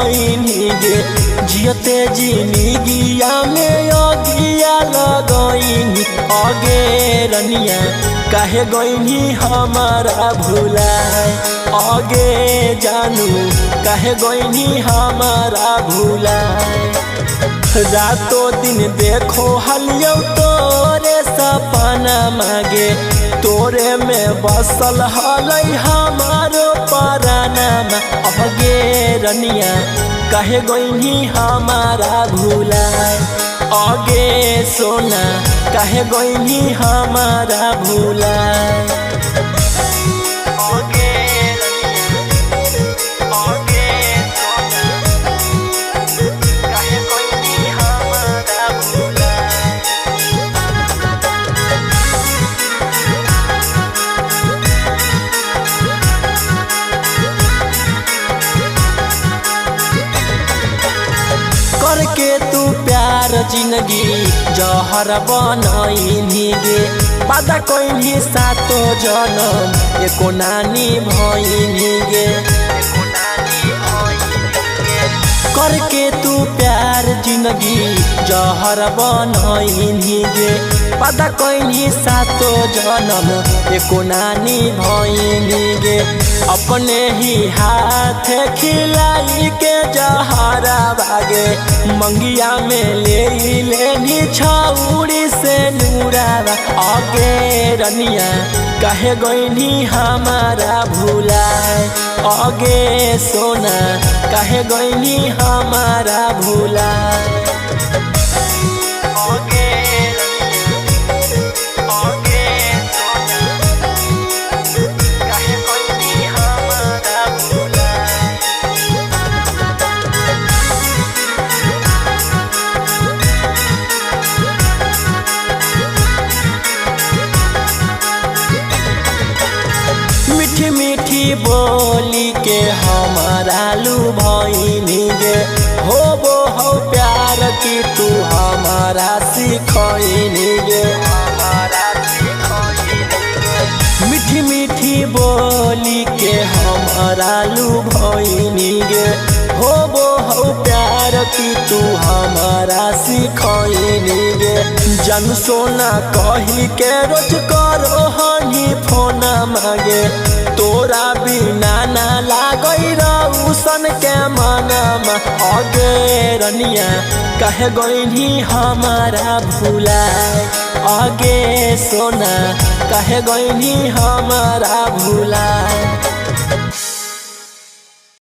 भइनी गे जियते जिंदगिया में अगिया लगइनी अगे रनिया काहे गइनी हमारा भुलाए अगे जानू काहे गइनी हमारा भुलाए रातों दिन देखो हलियो तोरे सपना मागे तोरे में बसल हलै हमारो परानामा अगे रनिया काहे गइनी हमारा भुलाए अगे सोना काहे गइनी हमारा भुलाए करके तू प्यार जिंदगी जहर बनइनी गे वादा कइनी सातो जनम एको नानी भइनी गे करके तू प्यार जिंदगी जहर बनइनी गे वादा कइनी सातो जनम एको नानी भइनी गे अपने ही हाथ खिलाई के जहरा भागे मंगिया में लेनी छौड़ी से नूरावा अगे रनिया काहे गइनी हमारा भुलाए अगे सोना काहे गइनी हमारा भुलाए मीठी मीठी बोली के हमारा लू भइनी गे हो प्यार की तू हमारा सिखइनी गे मीठी मीठी बोली के हमारा लू भइनी गे हो प्यार की तू हमारा सिखइनी गे जन सोना कही के रोज करो हनी फोन मांगे तोरा बिना ना लागई रउसन के मनमा अगे रनिया काहे गइनी हमारा भुलाए अगे सोना काहे गइनी हमारा भुलाए।